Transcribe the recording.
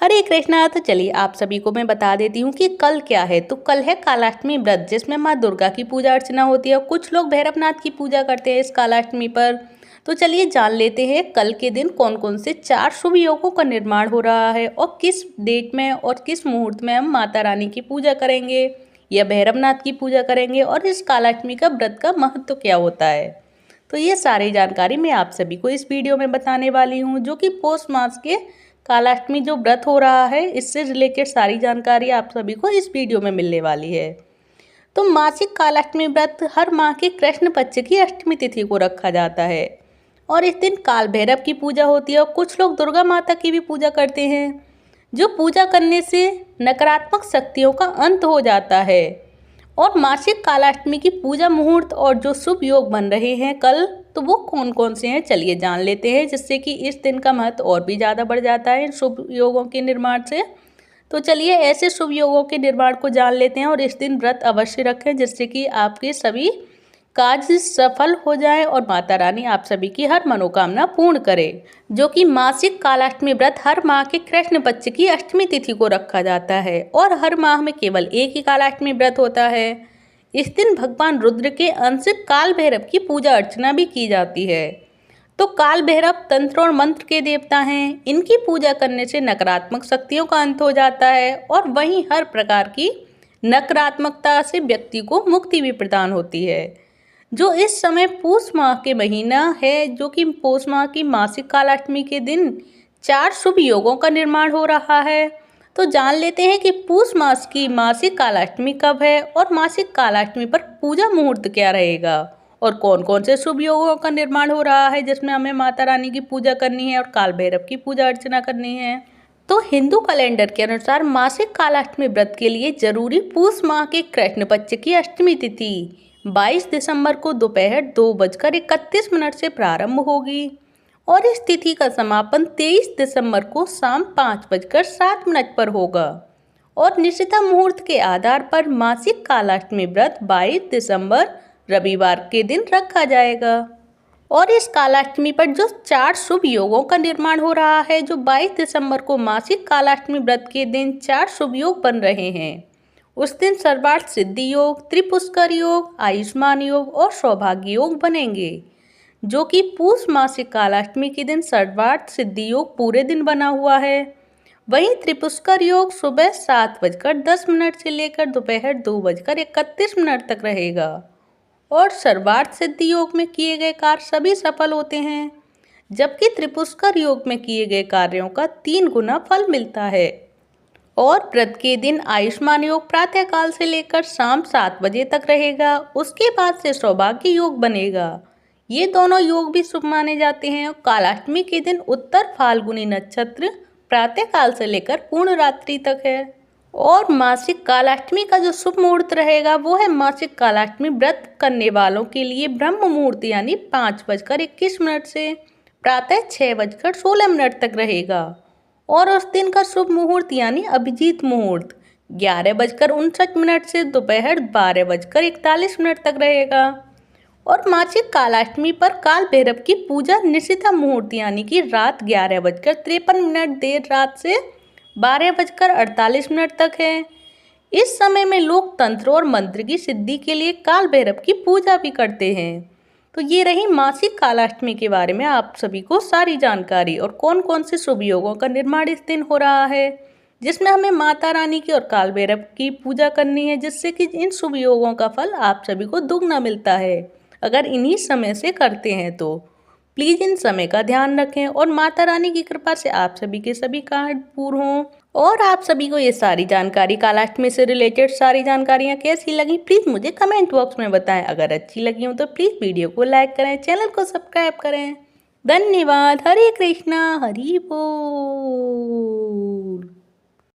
हरे कृष्णा। तो चलिए आप सभी को मैं बता देती हूँ कि कल क्या है। तो कल है कालाष्टमी व्रत, जिसमें माँ दुर्गा की पूजा अर्चना होती है और कुछ लोग भैरवनाथ की पूजा करते हैं इस कालाष्टमी पर। तो चलिए जान लेते हैं कल के दिन कौन कौन से 4 शुभ योगों का निर्माण हो रहा है और किस डेट में और किस मुहूर्त में हम माता रानी की पूजा करेंगे या भैरवनाथ की पूजा करेंगे और इस कालाष्टमी का व्रत का महत्व क्या होता है। तो ये सारी जानकारी मैं आप सभी को इस वीडियो में बताने वाली हूँ, जो कि पौष मास के कालाष्टमी जो व्रत हो रहा है इससे रिलेटेड सारी जानकारी आप सभी को इस वीडियो में मिलने वाली है। तो मासिक कालाष्टमी व्रत हर माह के कृष्ण पक्ष की अष्टमी तिथि को रखा जाता है और इस दिन काल भैरव की पूजा होती है और कुछ लोग दुर्गा माता की भी पूजा करते हैं, जो पूजा करने से नकारात्मक शक्तियों का अंत हो जाता है। और मासिक कालाष्टमी की पूजा मुहूर्त और जो शुभ योग बन रहे हैं कल, तो वो कौन कौन से हैं चलिए जान लेते हैं, जिससे कि इस दिन का महत्व और भी ज़्यादा बढ़ जाता है इन शुभ योगों के निर्माण से। तो चलिए ऐसे शुभ योगों के निर्माण को जान लेते हैं और इस दिन व्रत अवश्य रखें, जिससे कि आपके सभी कार्य सफल हो जाए और माता रानी आप सभी की हर मनोकामना पूर्ण करे। जो कि मासिक कालाष्टमी व्रत हर माह के कृष्ण पक्ष की अष्टमी तिथि को रखा जाता है और हर माह में केवल एक ही कालाष्टमी व्रत होता है। इस दिन भगवान रुद्र के अंश काल भैरव की पूजा अर्चना भी की जाती है। तो काल भैरव तंत्र और मंत्र के देवता हैं, इनकी पूजा करने से नकारात्मक शक्तियों का अंत हो जाता है और वहीं हर प्रकार की नकारात्मकता से व्यक्ति को मुक्ति भी प्रदान होती है। जो इस समय पूष माह के महीना है, जो कि पौष माह की मासिक कालाष्टमी के दिन 4 शुभ योगों का निर्माण हो रहा है। तो जान लेते हैं कि पूष मास की मासिक कालाष्टमी कब है और मासिक कालाष्टमी पर पूजा मुहूर्त क्या रहेगा और कौन कौन से शुभ योगों का निर्माण हो रहा है, जिसमें हमें माता रानी की पूजा करनी है और काल भैरव की पूजा अर्चना करनी है। तो हिंदू कैलेंडर के अनुसार मासिक कालाष्टमी व्रत के लिए जरूरी पूष माह के कृष्ण पक्ष की अष्टमी तिथि 22 दिसंबर को दोपहर 2:31 से प्रारंभ होगी और इस तिथि का समापन 23 दिसंबर को शाम 5:07 पर होगा। और निश्चित मुहूर्त के आधार पर मासिक कालाष्टमी व्रत 22 दिसंबर रविवार के दिन रखा जाएगा। और इस कालाष्टमी पर जो 4 शुभ योगों का निर्माण हो रहा है, जो 22 दिसंबर को मासिक कालाष्टमी व्रत के दिन 4 शुभ योग बन रहे हैं। उस दिन सर्वार्थ सिद्धि योग, त्रिपुष्कर योग, आयुष्मान योग और सौभाग्य योग बनेंगे। जो कि पूष मासिक कालाष्टमी के दिन सर्वार्थ सिद्धि योग पूरे दिन बना हुआ है। वहीं त्रिपुष्कर योग सुबह 7:10 से लेकर दोपहर 2:31 तक रहेगा और सर्वार्थ सिद्धि योग में किए गए कार्य सभी सफल होते हैं, जबकि त्रिपुष्कर योग में किए गए कार्यों का 3 गुना फल मिलता है। और व्रत के दिन आयुष्मान योग प्रातःकाल से लेकर शाम 7 बजे तक रहेगा। उसके बाद से सौभाग्य योग बनेगा। ये दोनों योग भी शुभ माने जाते हैं। कालाष्टमी के दिन उत्तर फाल्गुनी नक्षत्र प्रातःकाल से लेकर पूर्ण रात्रि तक है। और मासिक कालाष्टमी का जो शुभ मुहूर्त रहेगा वो है मासिक कालाष्टमी व्रत करने वालों के लिए ब्रह्म मुहूर्त, यानी 5:21 से प्रातः 6:16 तक रहेगा। और उस दिन का शुभ मुहूर्त यानी अभिजीत मुहूर्त 11:59 से दोपहर 12:41 तक रहेगा। और मासिक कालाष्टमी पर काल भैरव की पूजा निश्चित मुहूर्त यानी कि रात 11:53 देर रात से 12:48 तक है। इस समय में लोग तंत्र और मंत्र की सिद्धि के लिए काल भैरव की पूजा भी करते हैं। तो ये रही मासिक कालाष्टमी के बारे में आप सभी को सारी जानकारी और कौन कौन से शुभ योगों का निर्माण इस दिन हो रहा है, जिसमें हमें माता रानी की और काल भैरव की पूजा करनी है, जिससे कि इन शुभ योगों का फल आप सभी को दुगना मिलता है अगर इन्हीं समय से करते हैं। तो प्लीज़ इन समय का ध्यान रखें और माता रानी की कृपा से आप सभी के सभी कार्य पूर्ण हों। और आप सभी को ये सारी जानकारी कालाष्टमी से रिलेटेड सारी जानकारियाँ कैसी लगी प्लीज़ मुझे कमेंट बॉक्स में बताएं। अगर अच्छी लगी हो तो प्लीज़ वीडियो को लाइक करें, चैनल को सब्सक्राइब करें। धन्यवाद। हरे कृष्णा। हरि बोल।